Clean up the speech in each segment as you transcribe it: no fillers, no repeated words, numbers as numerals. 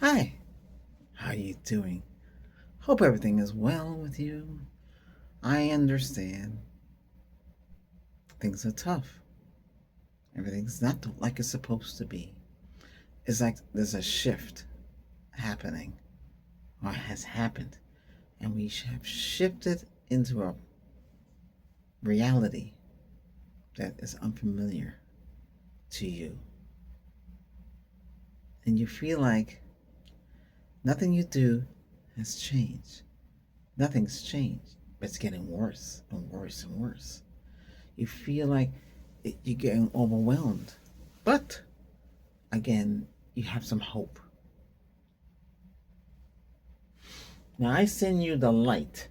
Hi, how you doing? Hope everything is well with you. I understand things are tough. Everything's not like it's supposed to be. It's like there's a shift happening or has happened, and we have shifted into a reality that is unfamiliar to you. And you feel like nothing you do has changed. Nothing's changed, but it's getting worse and worse and worse. You feel like you're getting overwhelmed. But again, you have some hope. Now, I send you the light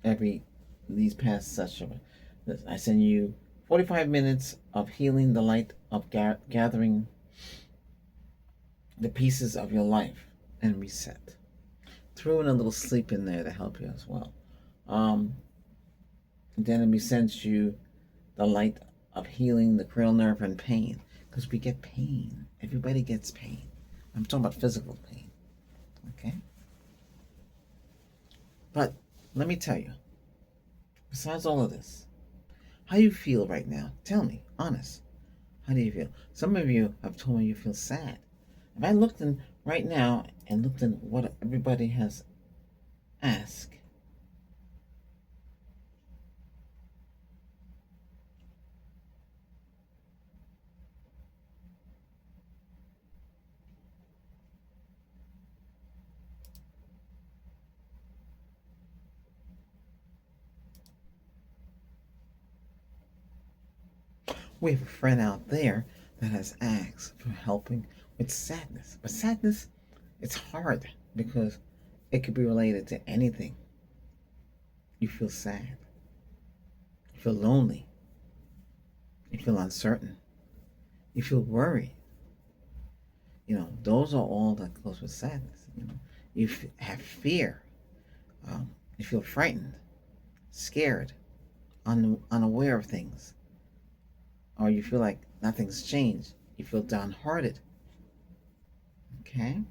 every these past sessions. I send you 45 minutes of healing the light of gathering the pieces of your life and reset. Throw in a little sleep in there to help you as well. Um, then we send you the light of healing the cranial nerve and pain, because we get pain. Everybody gets pain. I'm talking about physical pain. Okay? But let me tell you, besides all of this, how you feel right now? Tell me, honest. How do you feel? Some of you have told me you feel sad. If I looked in right now and looked in what everybody has asked, we have a friend out there that has asked for helping with sadness. But sadness, it's hard because it could be related to anything. You feel sad. You feel lonely. You feel uncertain. You feel worried. Those are all that goes with sadness. You have fear. You feel frightened, scared, unaware of things, or you feel like nothing's changed. You feel downhearted. Okay?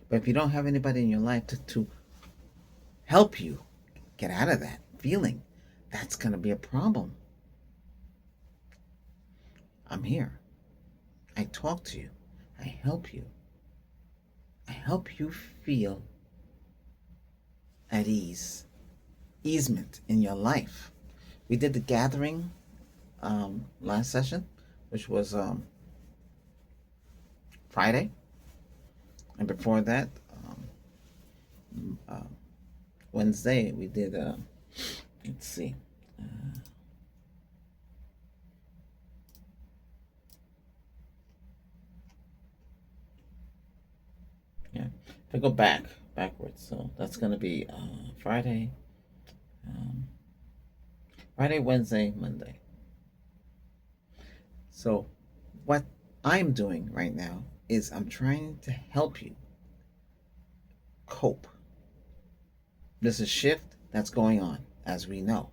But if you don't have anybody in your life to help you get out of that feeling, that's going to be a problem. I'm here. I talk to you. I help you. I help you feel at easement in your life. We did the gathering last session, which was Friday, and before that, uh, Wednesday, we did. Let's see. Yeah, if I go backwards, so that's gonna be Friday, um, Friday, Wednesday, Monday. So, what I'm doing right now is I'm trying to help you cope. There's a shift that's going on, as we know.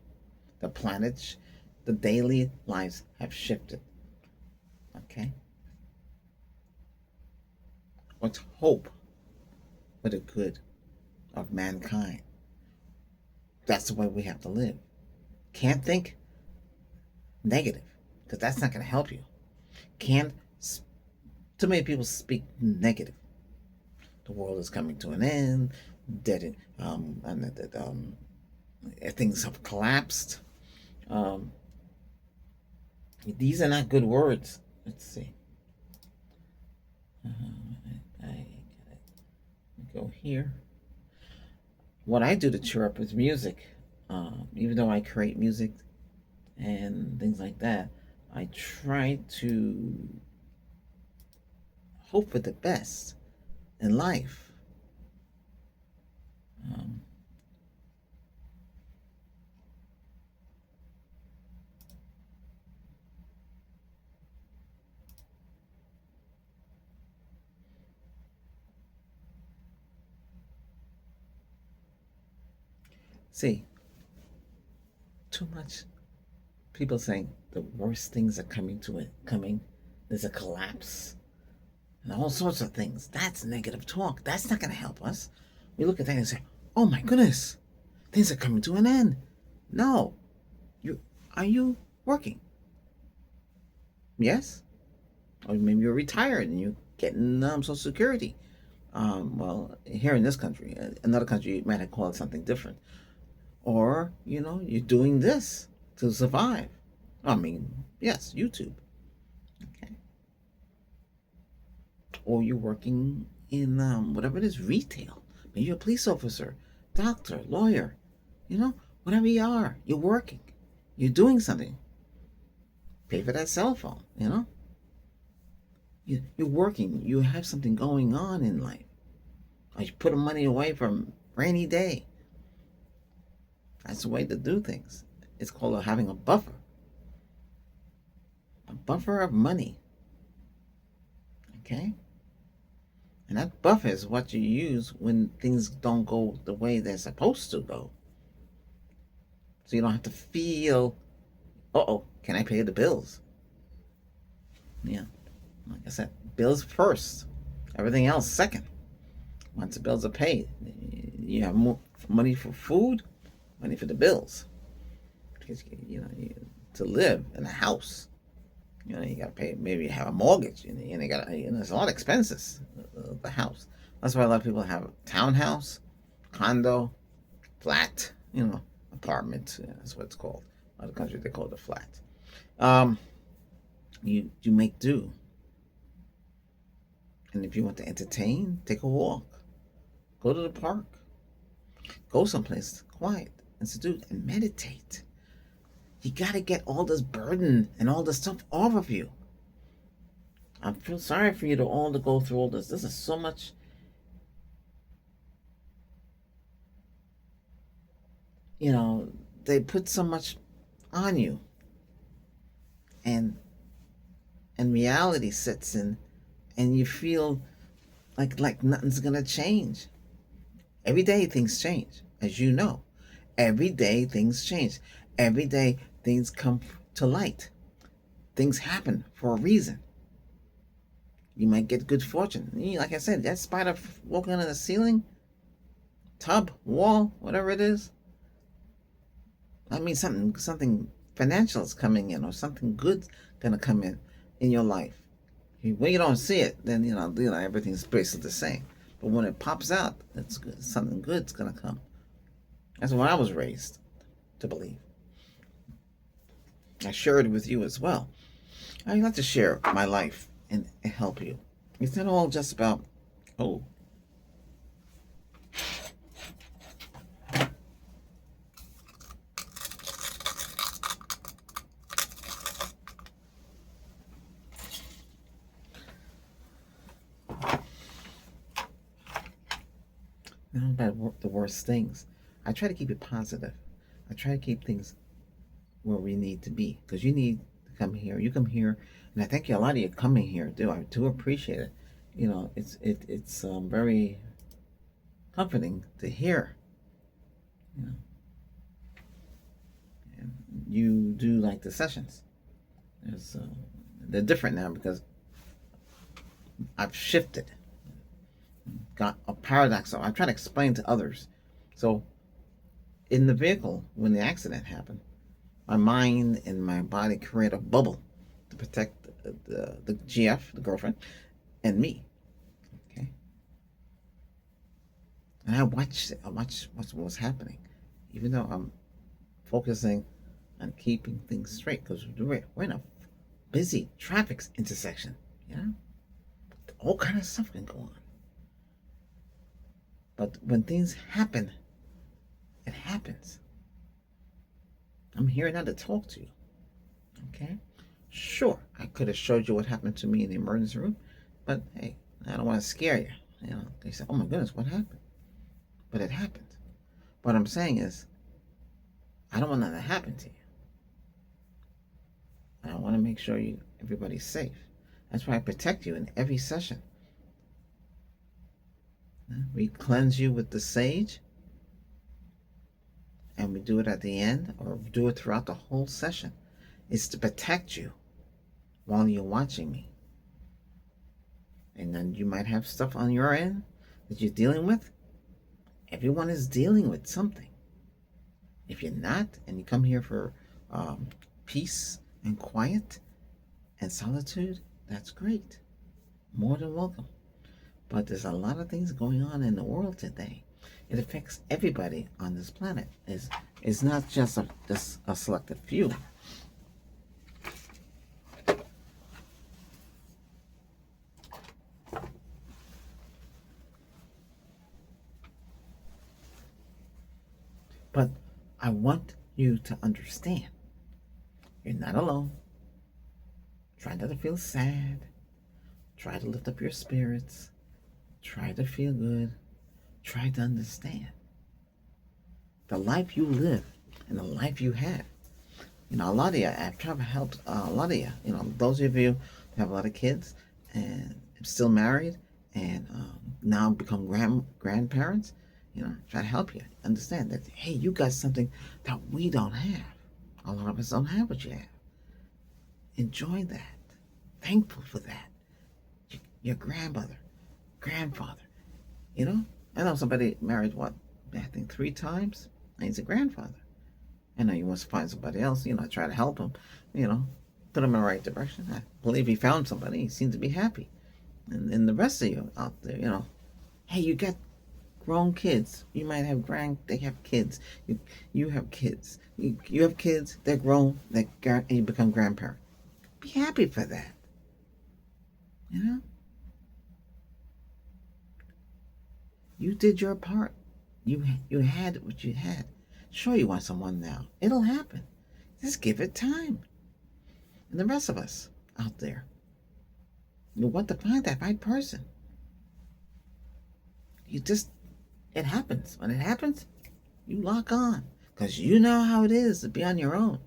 The planets, the daily lives have shifted. Okay? What's hope for the good of mankind? That's the way we have to live. Can't think negative, because that's not going to help you. Can't, too many people speak negative. The world is coming to an end, dead, and that things have collapsed. Um, these are not good words. Let's see. I go here. What I do to cheer up is music. Even though I create music and things like that, I try to hope for the best in life. Um, See, too much people saying the worst things are coming to it, coming there's a collapse, and all sorts of things. That's negative talk. That's not going to help us. We look at that and say, oh my goodness, things are coming to an end. No. Are you working? Yes? Or maybe you're retired and you're getting Social Security. Well, here in this country, another country, you might have called it something different. Or, you're doing this to survive. I mean, yes, YouTube. Okay. Or you're working in whatever it is, retail. Maybe you're a police officer, doctor, lawyer, whatever you are, you're working. You're doing something. Pay for that cell phone, You're working. You have something going on in life. Or you put money away for rainy day. That's the way to do things. It's called having a buffer. A buffer of money. Okay? And that buffer is what you use when things don't go the way they're supposed to go. So you don't have to feel, can I pay the bills? Yeah. Like I said, bills first. Everything else second. Once the bills are paid, you have more money for food, money for the bills. Because, to live in a house, you got to pay, maybe you have a mortgage, and you got there's a lot of expenses, the house. That's why a lot of people have a townhouse, condo, flat, apartment. That's what it's called. In other countries, they call it a flat. You make do. And if you want to entertain, take a walk. Go to the park. Go someplace quiet, institute, and meditate. You got to get all this burden and all this stuff off of you. I feel sorry for you to all to go through all this. This is so much. They put so much on you. And reality sets in, and you feel like nothing's gonna change. Every day things change, as you know. Every day things change. Every day things come to light. Things happen for a reason. You might get good fortune. Like I said, that spider walking on the ceiling, tub, wall, whatever it is. I mean, something financial is coming in, or something good's gonna come in your life. When you don't see it, then everything's basically the same. But when it pops out, it's good. Something good's gonna come. That's what I was raised to believe. I share it with you as well. I like to share my life and help you. It's not all just about, not about the worst things. I try to keep it positive. I try to keep things where we need to be, because you need to come here. You come here, and I thank you. A lot of you coming here do. I do appreciate it. It's very comforting to hear. And you do like the sessions. They're different now because I've shifted. Got a paradox. So I'm trying to explain to others. So in the vehicle, when the accident happened, my mind and my body create a bubble to protect the GF, the girlfriend, and me. Okay. And I watched what was happening, even though I'm focusing on keeping things straight, because we're in a busy traffic intersection. All kind of stuff can go on. But when things happen, it happens. I'm here now to talk to you. Okay? Sure, I could have showed you what happened to me in the emergency room, but hey, I don't want to scare you. They say, oh my goodness, what happened? But it happened. What I'm saying is, I don't want that to happen to you. I want to make sure everybody's safe. That's why I protect you in every session. We cleanse you with the sage, and we do it at the end, or do it throughout the whole session. It's to protect you while you're watching me. And then you might have stuff on your end that you're dealing with. Everyone is dealing with something. If you're not, and you come here for peace and quiet and solitude, that's great. More than welcome. But there's a lot of things going on in the world today. It affects everybody on this planet. It's not just a selected few. But I want you to understand, you're not alone. Try not to feel sad. Try to lift up your spirits. Try to feel good. Try to understand the life you live and the life you have. A lot of you, I've tried to help a lot of you. Those of you who have a lot of kids and still married and now become grandparents, try to help you understand that, hey, you got something that we don't have. A lot of us don't have what you have. Enjoy that. Thankful for that. Your grandmother, grandfather, I know somebody married, I think 3 times, and he's a grandfather. I know he wants to find somebody else, try to help him, put him in the right direction. I believe he found somebody. He seems to be happy. And the rest of you out there, hey, you got grown kids. You might have they have kids. You have kids. You have kids, they're grown, and you become grandparent. Be happy for that. You did your part. You had what you had. Sure, you want someone now. It'll happen. Just give it time. And the rest of us out there, you want to find that right person. It happens. When it happens, you lock on. Because you know how it is to be on your own.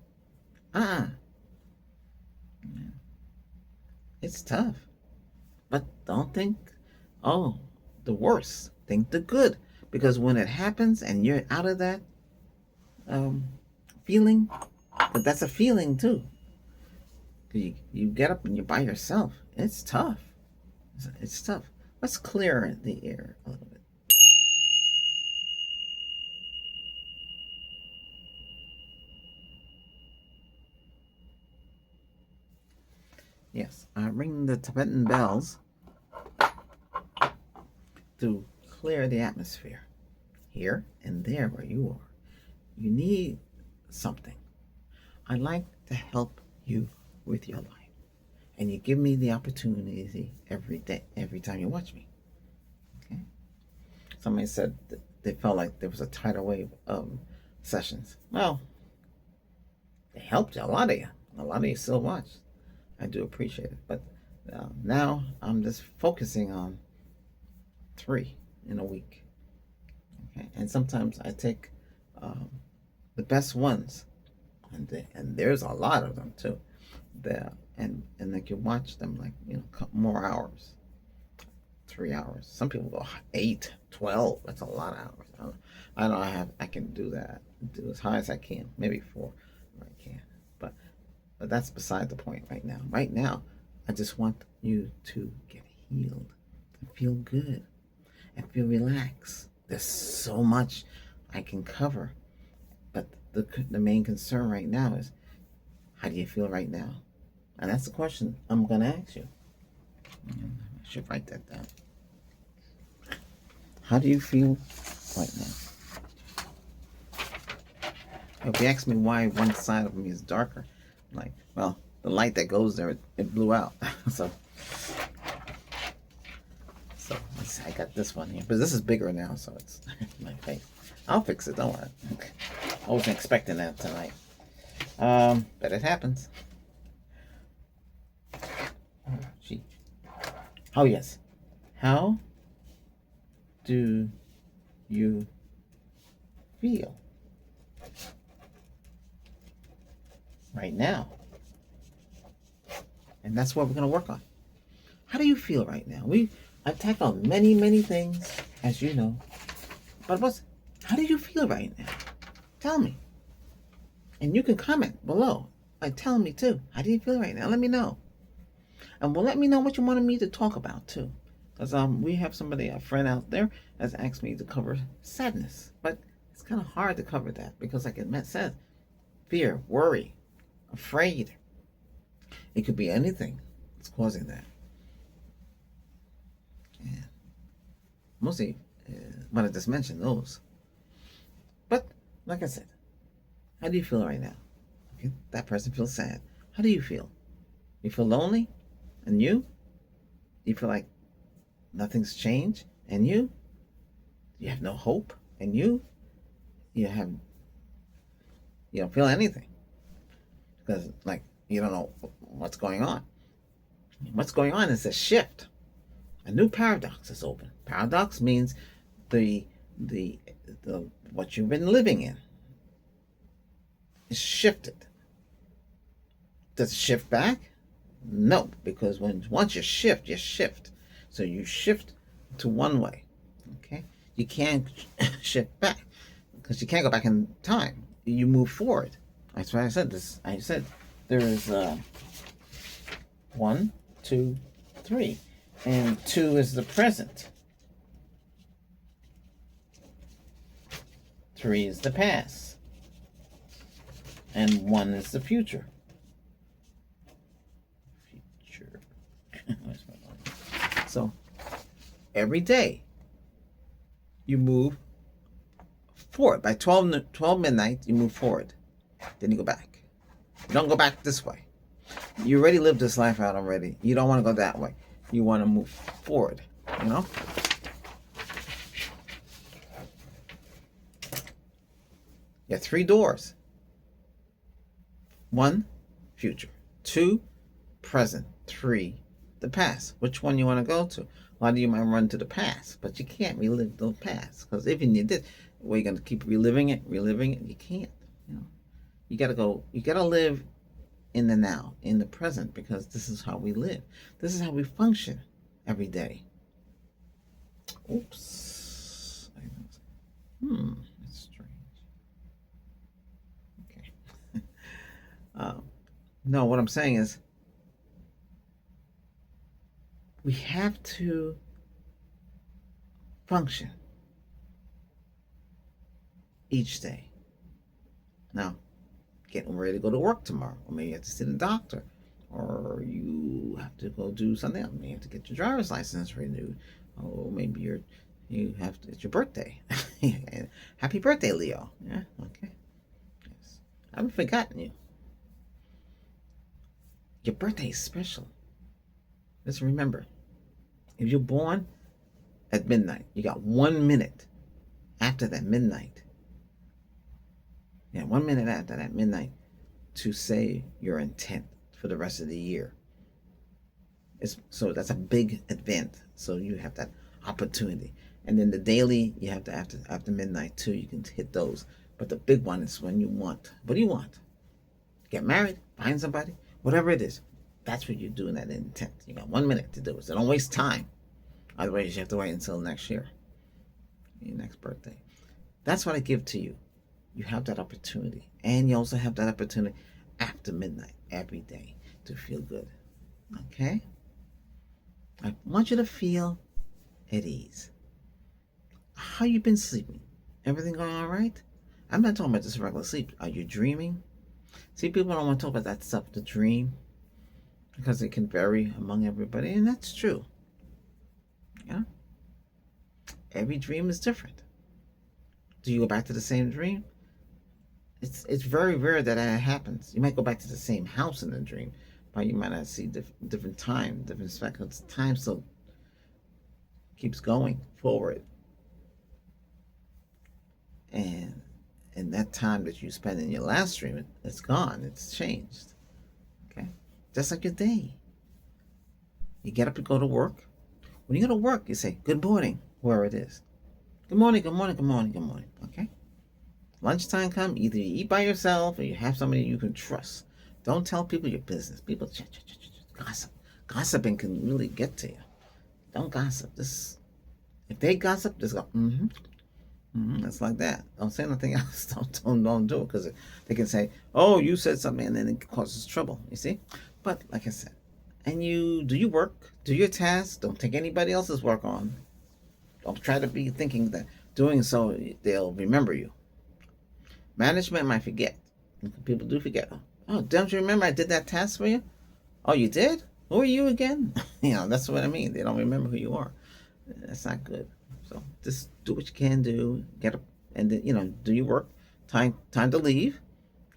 It's tough. But don't think, the worst. Think the good. Because when it happens and you're out of that feeling, but that's a feeling too. You get up and you're by yourself. It's tough. It's tough. Let's clear the air a little bit. Yes, I ring the Tibetan bells to clear the atmosphere here and there where you are. You need something. I like to help you with your life. And you give me the opportunity every day, every time you watch me. Okay? Somebody said that they felt like there was a tidal wave of sessions. Well, they helped a lot of you. A lot of you still watch. I do appreciate it. But now I'm just focusing on 3 in a week. Okay? And sometimes I take the best ones, and there's a lot of them too. And they can watch them like more hours, 3 hours. Some people go 8, 12. That's a lot of hours. I know I can do that. Do as high as I can, maybe 4 if I can. But that's beside the point right now. Right now, I just want you to get healed and feel good and feel relaxed. There's so much I can cover, but the main concern right now is, how do you feel right now? And that's the question I'm going to ask you. I should write that down. How do you feel right now? If you ask me why one side of me is darker, like, well, the light that goes there, it blew out. so let's see, I got this one here. But this is bigger now, so it's my face. I'll fix it, don't worry. Okay. I wasn't expecting that tonight. But it happens. Gee. Oh, yes. How do you feel right now? And that's what we're going to work on. How do you feel right now? I've tackled many, many things, as you know. But how do you feel right now? Tell me. And you can comment below. Tell me too. How do you feel right now? Let me know. And let me know what you wanted me to talk about too. Because we have somebody, a friend out there, has asked me to cover sadness, but it's kind of hard to cover that because, like it said, fear, worry, afraid. It could be anything that's causing that. Yeah. Mostly what I just mentioned, those. But like I said, how do you feel right now? Okay, that person feels sad. How do you feel? You feel lonely? And you? You feel like nothing's changed? And you? You have no hope? And you? You have you don't feel anything. Because like you don't know what's going on. What's going on is a shift. A new paradox is open. Paradox means the the the what you've been living in is shifted. Does it shift back? No, because once you shift, you shift. So you shift to one way. Okay, you can't shift back because you can't go back in time. You move forward. That's why I said this. I said there is 1, 2, 3, and 2 is the present. 3 is the past, and 1 is the future. So every day you move forward. By 12 midnight, you move forward. Then you go back. You don't go back this way. You already lived this life out already. You don't want to go that way. You want to move forward, you know? You have 3 doors. 1, future. 2, present. 3, the past. Which one you want to go to? A lot of you might run to the past, but you can't relive the past. Because even you did, well, you're going to keep reliving it. You can't. You know, you got to go. You got to live in the now, in the present, because this is how we live. This is how we function every day. Oops. That's strange. Okay. No, what I'm saying is, we have to function each day. Now, getting ready to go to work tomorrow, or maybe you have to see the doctor, or you have to go do something else. Maybe you have to get your driver's license renewed, or maybe it's your birthday. Happy birthday, Leo. Yeah, okay. Yes. I haven't forgotten you. Your birthday is special. Let's remember, if you're born at midnight, you got 1 minute after that midnight. Yeah, 1 minute after that midnight to say your intent for the rest of the year. So that's a big event. So you have that opportunity. And then the daily, you have to after midnight too. You can hit those. But the big one is when you want. What do you want? Get married? Find somebody? Whatever it is. That's what you do in that intent. You got 1 minute to do it. So don't waste time. Otherwise, you have to wait until next year, your next birthday. That's what I give to you. You have that opportunity. And you also have that opportunity after midnight every day to feel good. Okay? I want you to feel at ease. How you been sleeping? Everything going all right? I'm not talking about just regular sleep. Are you dreaming? See, people don't want to talk about that stuff, the dream, because it can vary among everybody, and that's true. Yeah? Every dream is different. Do you go back to the same dream? It's very rare that happens. You might go back to the same house in the dream, but you might not see different time, different speckles. Time still keeps going forward. And that time that you spent in your last dream, it's gone. It's changed. Okay? Just like your day. You get up and go to work. When you go to work, you say, good morning, where it is. Good morning, good morning, good morning, good morning. Okay? Lunchtime come, either you eat by yourself or you have somebody you can trust. Don't tell people your business. People gossip. Gossiping can really get to you. Don't gossip. If they gossip, just go, it's like that. Don't say nothing else. Don't do it, because they can say, oh, you said something, and then it causes trouble, you see? But like I said, and you do your work, do your tasks. Don't take anybody else's work on. Don't try to be thinking that doing so they'll remember you. Management might forget. People do forget. Oh, don't you remember I did that task for you? Oh, you did? Who are you again? That's what I mean. They don't remember who you are. That's not good. So just do what you can do. Get up and then, do your work. Time to leave.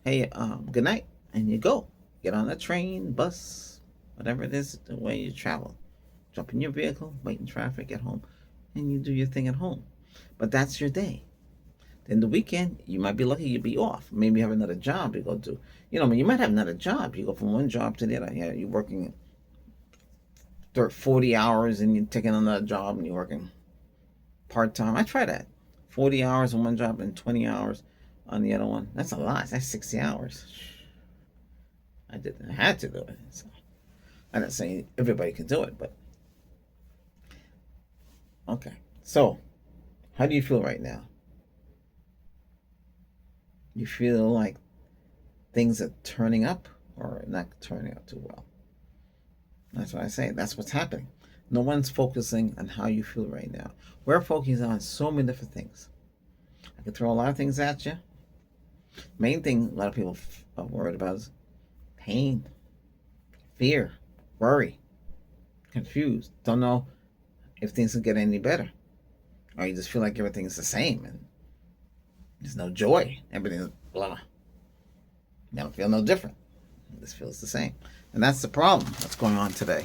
Hey, good night, and you go. Get on a train, bus, whatever it is, the way you travel. Jump in your vehicle, wait in traffic, get home, and you do your thing at home. But that's your day. Then the weekend, you might be lucky you'll be off. Maybe you have another job you go do. You might have another job. You go from one job to the other. Yeah, you're working 40 hours and you're taking another job and you're working part-time. I try that. 40 hours on one job and 20 hours on the other one. That's a lot. That's 60 hours. I had to do it. So I'm not saying everybody can do it, but okay. So how do you feel right now? You feel like things are turning up or not turning up too well? That's what I say. That's what's happening. No one's focusing on how you feel right now. We're focusing on so many different things. I can throw a lot of things at you. Main thing a lot of people are worried about is pain, fear, worry, confused. Don't know if things will get any better. Or you just feel like everything's the same and there's no joy. Everything's blah. You don't feel no different. This feels the same. And that's the problem that's going on today.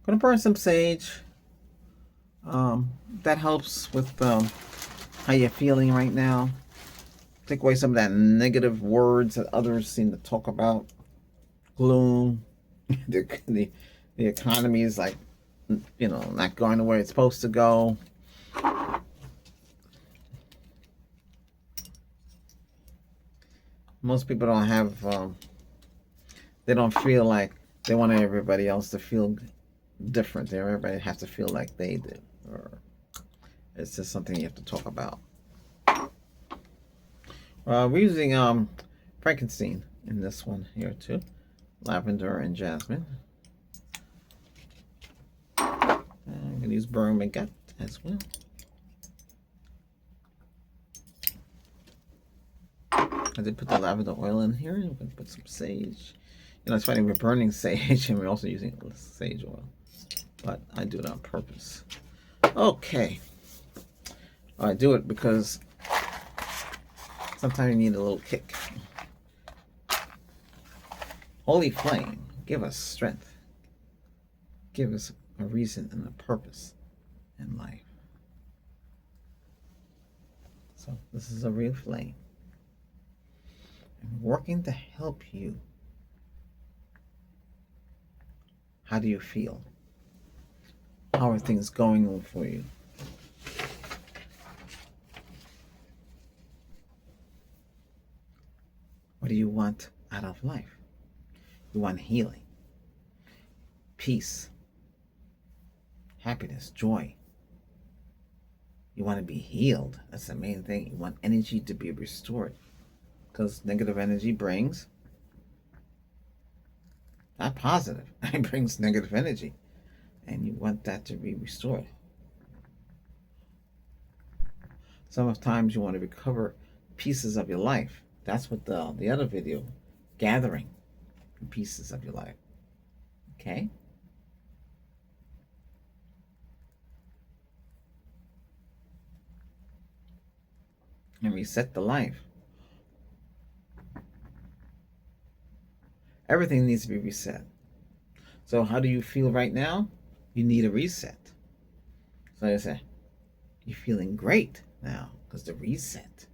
I'm going to burn some sage. That helps with how you're feeling right now. Take away some of that negative words that others seem to talk about. Gloom. The economy is like, not going the way it's supposed to go. Most people don't have, they don't feel like they want everybody else to feel different. Everybody has to feel like they did. Or it's just something you have to talk about. We're using Frankenstein in this one here too. Lavender and jasmine. I'm going to use bergamot as well. I did put the lavender oil in here. I'm going to put some sage. It's funny, we're burning sage and we're also using sage oil. But I do it on purpose. Okay. I do it because sometimes you need a little kick. Holy flame, give us strength. Give us a reason and a purpose in life. So this is a real flame. I'm working to help you. How do you feel? How are things going on for you? What do you want out of life? You want healing, peace, happiness, joy. You want to be healed. That's the main thing. You want energy to be restored. Because negative energy brings, not positive, it brings negative energy. And you want that to be restored. Sometimes you want to recover pieces of your life. That's what the other video, gathering pieces of your life. Okay? And reset the life. Everything needs to be reset. So how do you feel right now? You need a reset. So I say, you're feeling great now because the reset.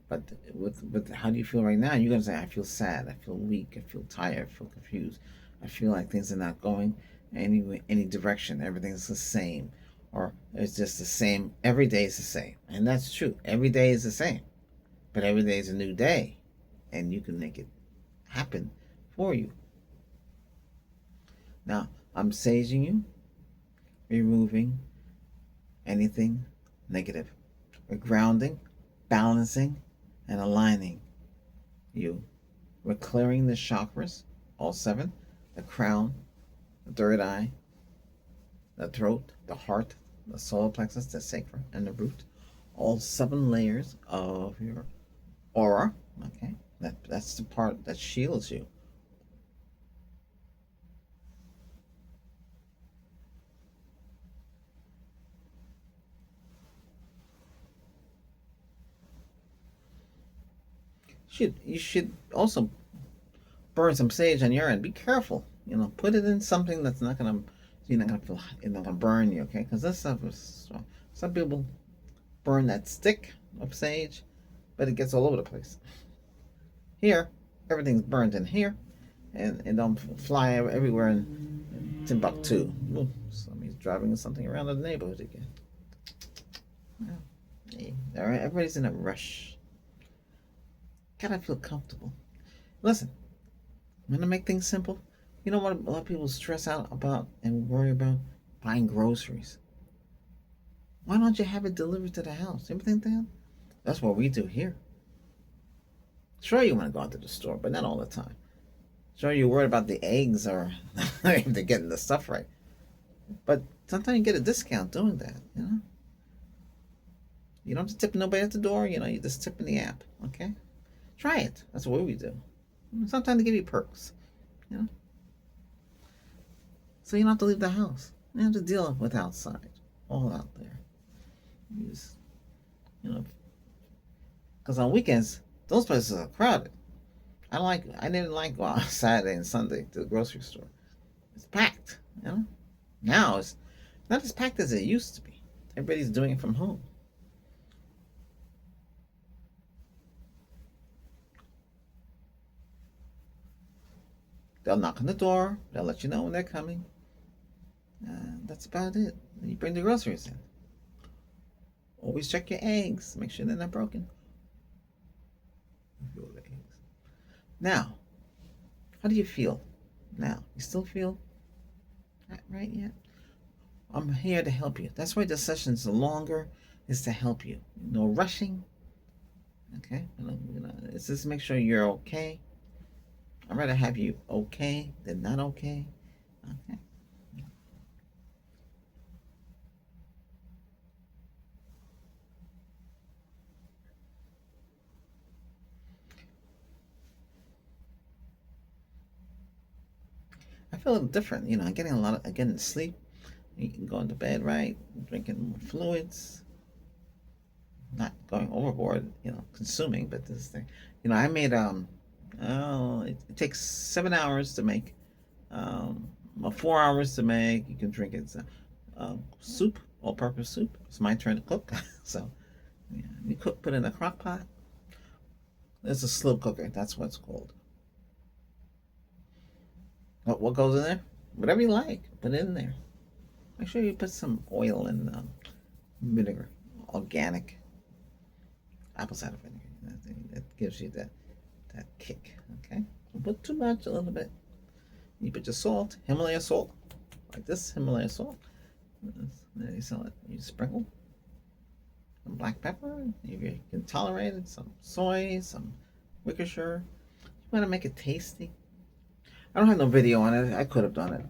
But with how do you feel right now? You're going to say, I feel sad, I feel weak, I feel tired, I feel confused. I feel like things are not going any direction. Everything's the same. Or it's just the same. Every day is the same. And that's true. Every day is the same. But every day is a new day. And you can make it happen for you. Now, I'm saging you. removing anything negative. We're grounding, balancing, and aligning you. We're clearing the chakras, all seven, the crown, the third eye, the throat, the heart, the solar plexus, the sacrum, and the root. All seven layers of your aura. Okay, that's the part that shields you. You should also burn some sage on your end. Be careful. Put it in something that's not gonna you're not gonna feel it's not gonna burn you. Okay, because this stuff is strong. Some people burn that stick of sage, but it gets all over the place. Here, everything's burned in here, and it don't fly everywhere in Timbuktu. Ooh, somebody's driving something around the neighborhood again. Yeah. Everybody's in a rush. Gotta feel comfortable. Listen, I'm gonna make things simple. You know what a lot of people stress out about and worry about? Buying groceries. Why don't you have it delivered to the house? You ever think that? That's what we do here. Sure, you want to go out to the store, but not all the time. Sure, you're worried about the eggs or if they're getting the stuff right. But sometimes you get a discount doing that. You don't have to tip nobody at the door. You just tip in the app. Okay? Try it. That's what we do. Sometimes they give you perks. So you don't have to leave the house. You don't have to deal with outside. All out there. Because on weekends, those places are crowded. I didn't like going on Saturday and Sunday to the grocery store. It's packed. Now it's not as packed as it used to be. Everybody's doing it from home. They'll knock on the door. They'll let you know when they're coming. That's about it. You bring the groceries in. Always check your eggs. Make sure they're not broken. Now, how do you feel now? You still feel not right yet? I'm here to help you. That's why the sessions are longer, is to help you. No rushing. Okay? It's just make sure you're okay. I'd rather have you okay than not okay. Okay? I feel different. I'm getting sleep. You can go into bed, right? Drinking more fluids. Not going overboard, consuming, but this thing. I made it takes 7 hours to make, 4 hours to make. You can drink it. Soup, all-purpose soup. It's my turn to cook, so yeah, you put it in a crock pot. It's a slow cooker. That's what it's called. What goes in there? Whatever you like, put it in there. Make sure you put some oil and vinegar, organic apple cider vinegar. That gives you that kick. Okay, don't put too much, a little bit. You put your salt, Himalaya salt, like this Himalaya salt. Then you sprinkle some black pepper. If you can tolerate it, some soy, some Worcestershire. You want to make it tasty. I don't have no video on it. I could have done it,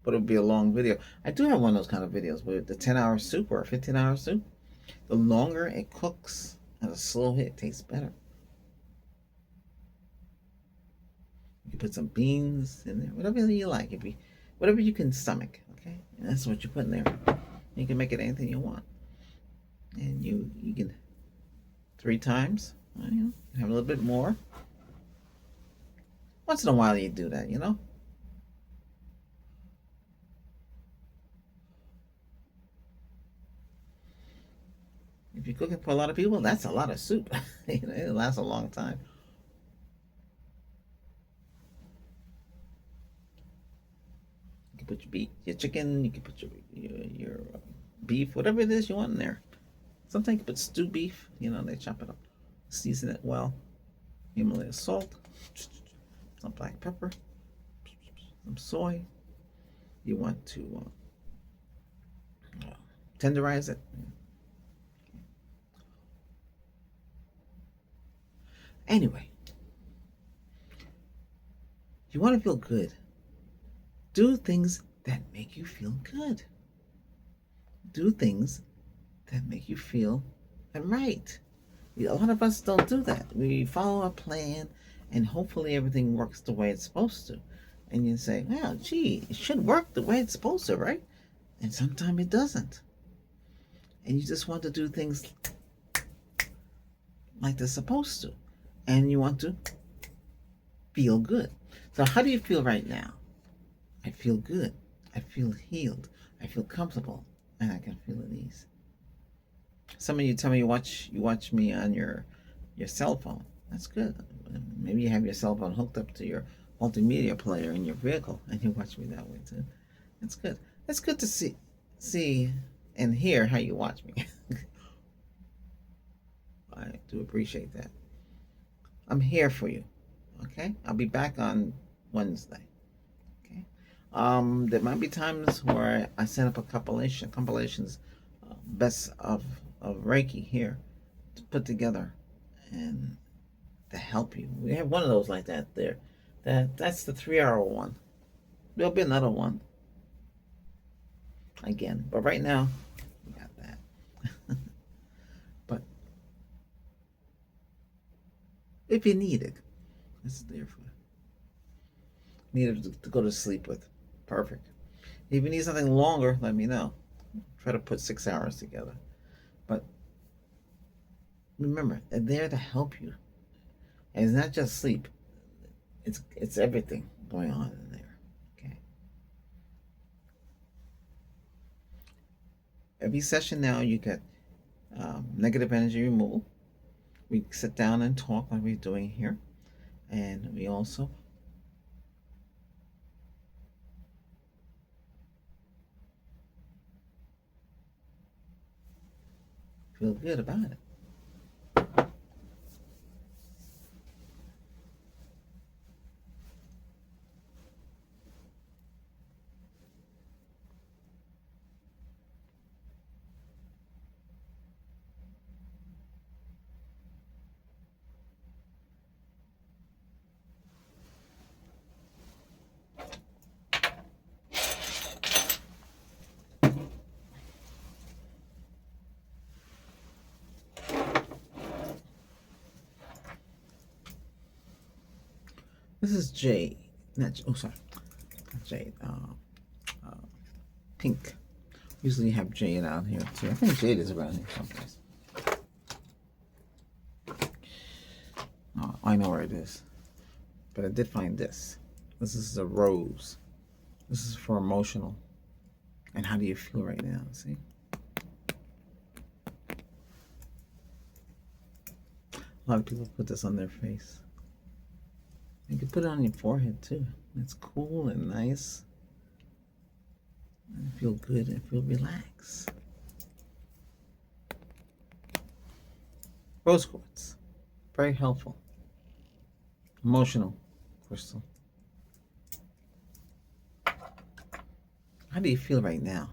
but it would be a long video. I do have one of those kind of videos with the 10-hour soup or a 15-hour soup. The longer it cooks at a slow heat, it tastes better. You can put some beans in there, whatever you like. Whatever you can stomach. Okay, and that's what you put in there. You can make it anything you want, and you can 3 times. You have a little bit more. Once in a while, you do that. If you're cooking for a lot of people, that's a lot of soup. It lasts a long time. You can put your chicken, you can put your beef, whatever it is you want in there. Sometimes you can put stewed beef. They chop it up, season it well. Himalaya salt, some black pepper, some soy. You want to tenderize it. Anyway, you want to feel good. Do things that make you feel good. Do things that make you feel right. A lot of us don't do that. We follow a plan and hopefully everything works the way it's supposed to. And you say, well, gee, it should work the way it's supposed to, right? And sometimes it doesn't. And you just want to do things like they're supposed to. And you want to feel good. So how do you feel right now? I feel good. I feel healed. I feel comfortable. And I can feel at ease. Some of you tell me you watch me on your cell phone. That's good. Maybe you have your cell phone hooked up to your multimedia player in your vehicle and you watch me that way too. That's good. It's good to see and hear how you watch me. I do appreciate that. I'm here for you. Okay? I'll be back on Wednesday. Okay? There might be times where I set up a compilations, best of Reiki here to put together and to help you. We have one of those like that there. That's the 3-hour one. There'll be another one again, but right now we got that. But if you need it, it's there for you. Need it to go to sleep with. Perfect. If you need something longer, let me know. Try to put 6 hours together. But remember, they're there to help you. And it's not just sleep. It's everything going on in there. Okay. Every session now you get negative energy removal. We sit down and talk like we're doing here. And we also feel good about it. This is jade. Sorry. Not jade. Pink. Usually you have jade out here too. I think jade is around here someplace. Oh, I know where it is. But I did find this. This is a rose. This is for emotional. And how do you feel right now? See? A lot of people put this on their face. You can put it on your forehead too. It's cool and nice. And feel good and feel relaxed. Rose quartz. Very helpful. Emotional crystal. How do you feel right now?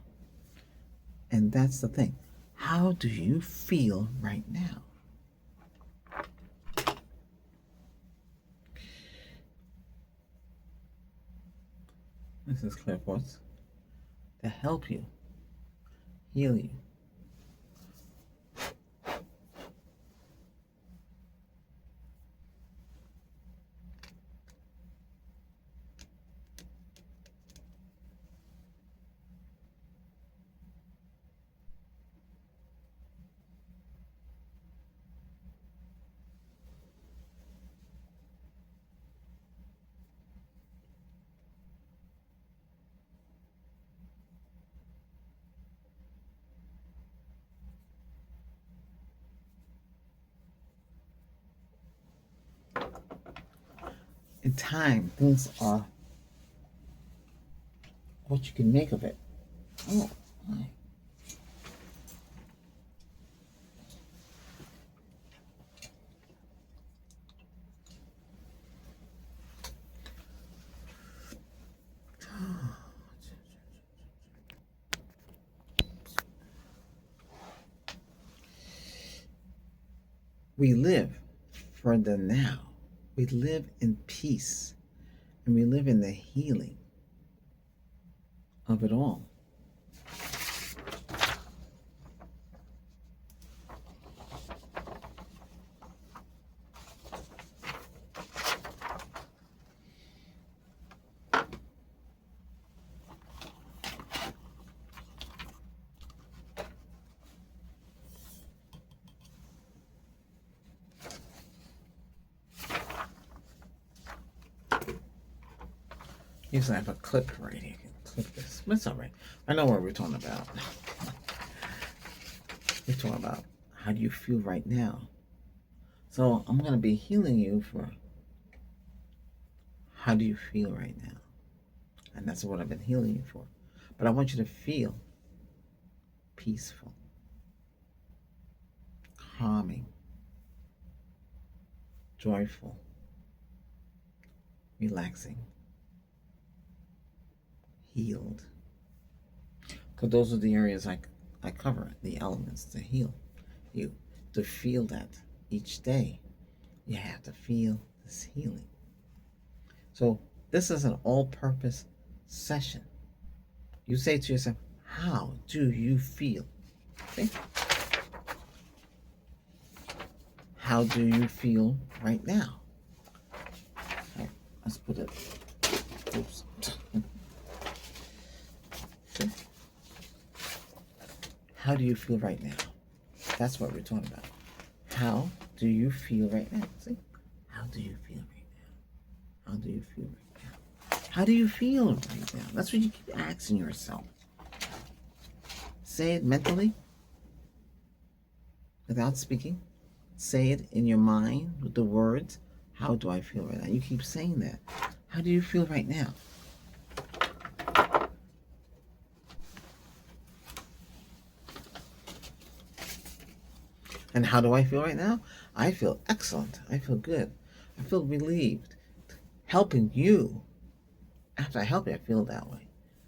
And that's the thing. How do you feel right now? This is clear quartz to help you, heal you. In time, things are what you can make of it. Oh, my. We live for the now. We live in peace. And we live in the healing of it all. Usually I have a clip right here. Clip this. But it's all right. I know what we're talking about. We're talking about how do you feel right now. So I'm going to be healing you for how do you feel right now. And that's what I've been healing you for. But I want you to feel peaceful, calming, joyful, relaxing, healed. Because those are the areas I cover, the elements to heal you. To feel that each day, you have to feel this healing. So this is an all-purpose session. You say to yourself, how do you feel? Okay? How do you feel right now? Okay, let's put it. Oops. Okay. How do you feel right now? That's what we're talking about. How do you feel right now? See? How do you feel right now? How do you feel right now? How do you feel right now? That's what you keep asking yourself. Say it mentally without speaking. Say it in your mind with the words. How do I feel right now? You keep saying that. How do you feel right now? And how do I feel right now? I feel excellent. I feel good. I feel relieved. Helping you. After I help you, I feel that way.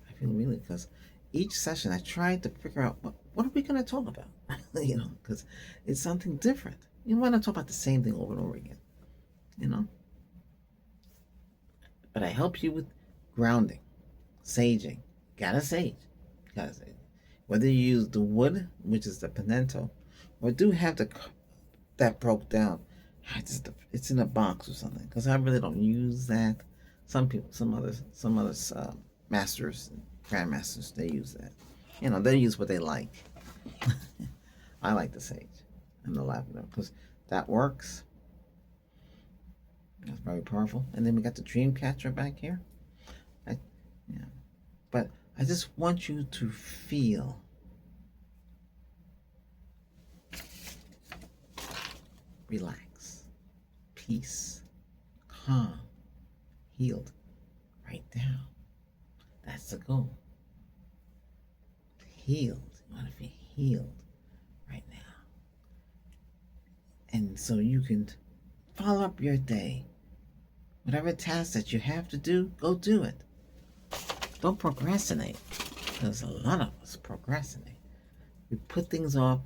I feel really, because each session I try to figure out what are we going to talk about? Because it's something different. You want to talk about the same thing over and over again, But I help you with grounding, saging. Gotta sage. Whether you use the wood, which is the pimento, or do have that broke down. It's in a box or something, because I really don't use that. Some people, some others, masters, grandmasters, they use that. They use what they like. I like the sage and the lavender because that works. That's very powerful. And then we got the dream catcher back here. But I just want you to feel relax, peace, calm, healed right now. That's the goal. Healed. You want to be healed right now. And so you can follow up your day. Whatever task that you have to do, go do it. Don't procrastinate. Because a lot of us procrastinate. We put things off.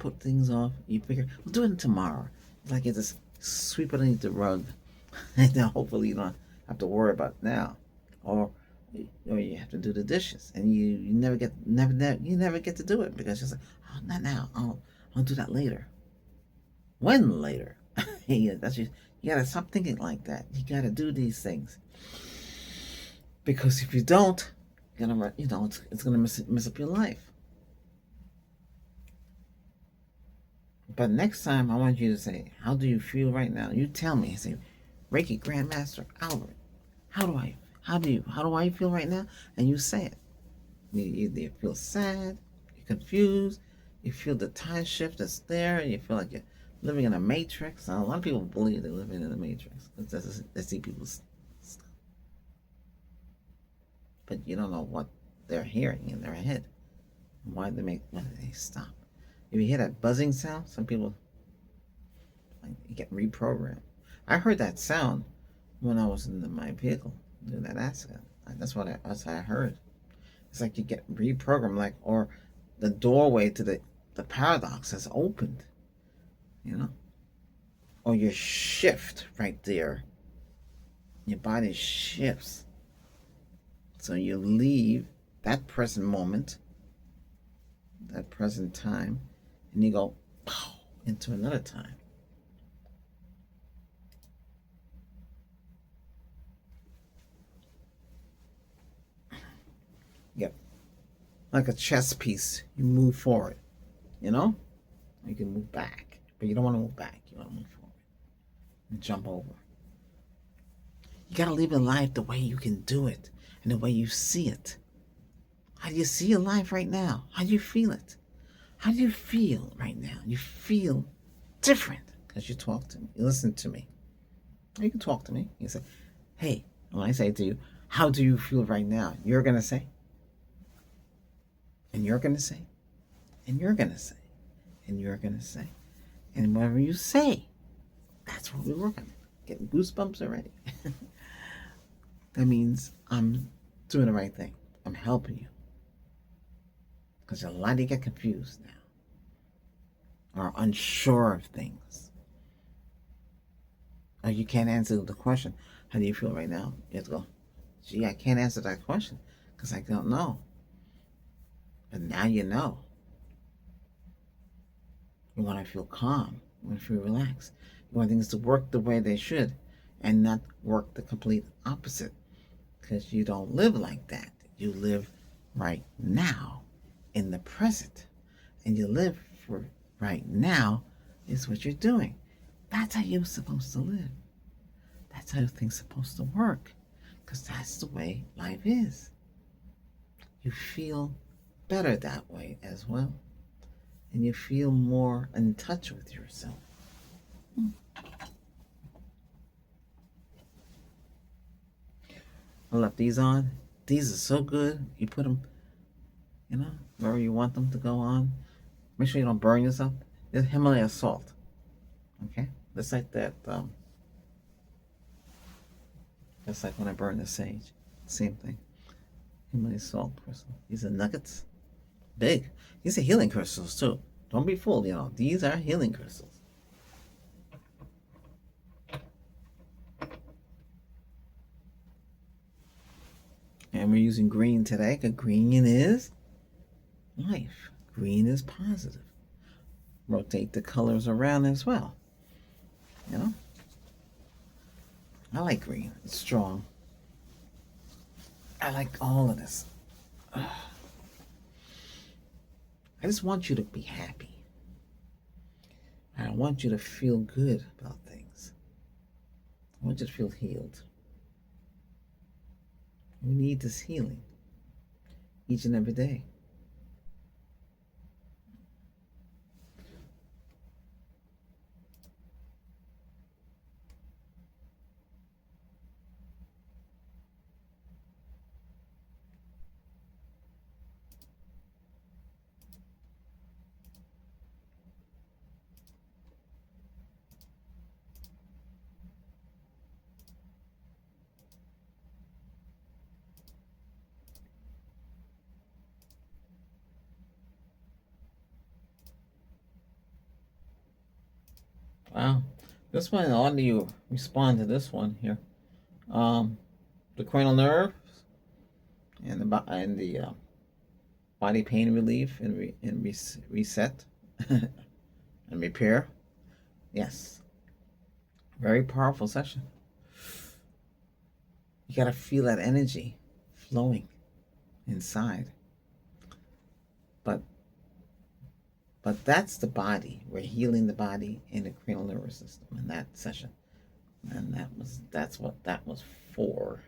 You figure, we'll do it tomorrow. It's like you just sweep it underneath the rug. And then hopefully you don't have to worry about it now. Or you have to do the dishes. And you never get to do it because you're like, oh, not now. I'll do that later. When later? You gotta stop thinking like that. You gotta do these things. Because if you don't, it's gonna mess up your life. But next time I want you to say, how do you feel right now? You tell me. Say, Reiki Grandmaster Albert, how do I feel right now? And you say it. You feel sad, you're confused, you feel the time shift that's there, you feel like you're living in a matrix. Now, a lot of people believe they're living in a matrix. They see people's stuff. But you don't know what they're hearing in their head. Why do they stop? If you hear that buzzing sound, some people get reprogrammed. I heard that sound when I was in my vehicle doing that accident. That's what I heard. It's like you get reprogrammed, or the doorway to the paradox has opened. or you shift right there. Your body shifts. So you leave that present moment, that present time, and you go pow, into another time. Yep. Like a chess piece, you move forward, you know? You can move back, but you don't want to move back. You want to move forward and jump over. You got to live your life the way you can do it and the way you see it. How do you see your life right now? How do you feel it? How do you feel right now? You feel different because you talk to me. You listen to me. You can talk to me. You say, hey, when I say to you, how do you feel right now? You're going to say, and you're going to say, and you're going to say, and you're going to say. And whatever you say, that's what we're working on. Getting goosebumps already. That means I'm doing the right thing. I'm helping you. Because a lot of you get confused now. Or unsure of things. Or you can't answer the question, how do you feel right now? You have to go, gee, I can't answer that question because I don't know. But now you know. You want to feel calm. You want to feel relaxed. You want things to work the way they should and not work the complete opposite. Because you don't live like that. You live right now in the present. And you live for right now is what you're doing. That's how you're supposed to live. That's how things are supposed to work. Because that's the way life is. You feel better that way as well. And you feel more in touch with yourself. I left these on. These are so good. You put them, wherever you want them to go on. Make sure you don't burn yourself. There's Himalaya salt. Okay? Just like that. Just like when I burn the sage. Same thing. Himalaya salt crystal. These are nuggets. Big. These are healing crystals too. Don't be fooled, These are healing crystals. And we're using green today because green is life. Green is positive. Rotate the colors around as well. I like green. It's strong. I like all of this. I just want you to be happy. I want you to feel good about things. I want you to feel healed. We need this healing each and every day. Wow. This one, I'll let you respond to this one here. The cranial nerve and the body pain relief and reset and repair. Yes. Very powerful session. You got to feel that energy flowing inside. But that's the body. We're healing the body in the cranial nervous system in that session. And that's what that was for.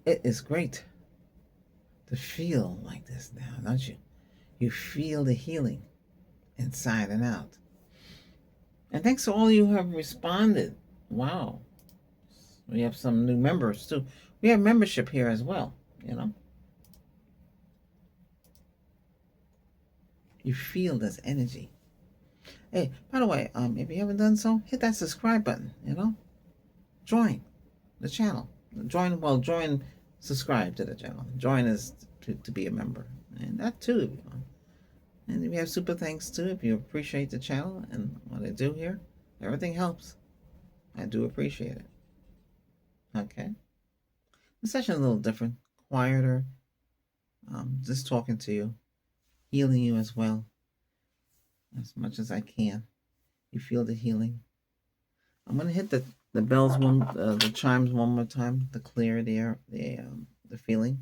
It is great to feel like this now, don't you? You feel the healing inside and out. And thanks to all you who have responded. Wow. We have some new members too. We have membership here as well, You feel this energy. Hey, by the way, if you haven't done so, hit that subscribe button. Join the channel. Join, subscribe to the channel. Join is to be a member, and that too. And we have super thanks too if you appreciate the channel and what I do here. Everything helps. I do appreciate it. Okay. The session is a little different, quieter. Just talking to you, healing you as well, as much as I can. You feel the healing. I'm gonna hit the bells the chimes one more time to clear the air, the feeling.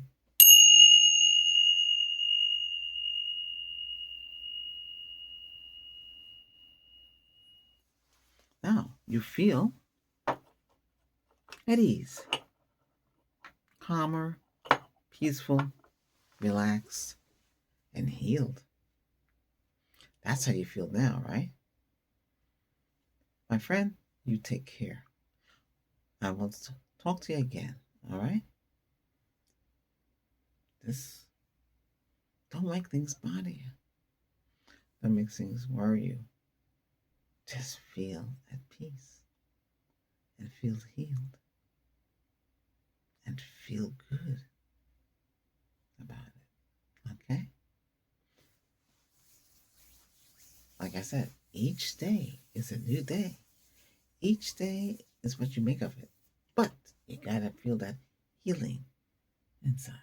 Now you feel at ease, calmer, peaceful, relaxed, and healed. That's how you feel now, right? My friend, you take care. I will talk to you again, all right? This don't make things bother you. Don't make things worry you. Just feel at peace and feel healed and feel good about it. Okay? Like I said, each day is a new day. Each day is what you make of it. But you gotta feel that healing inside.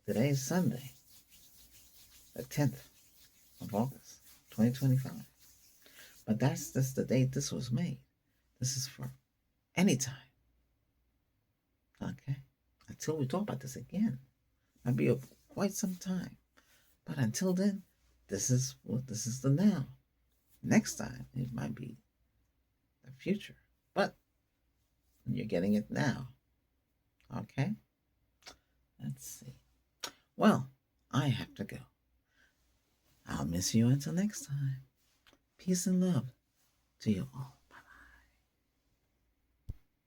Today is Sunday, the 10th of August, 2025. But that's just the date this was made. This is for any time. Okay? Until we talk about this again. Might be quite some time. But until then, this is the now. Next time it might be the future. But you're getting it now. Okay? Let's see. Well, I have to go. I'll miss you until next time. Peace and love to you all.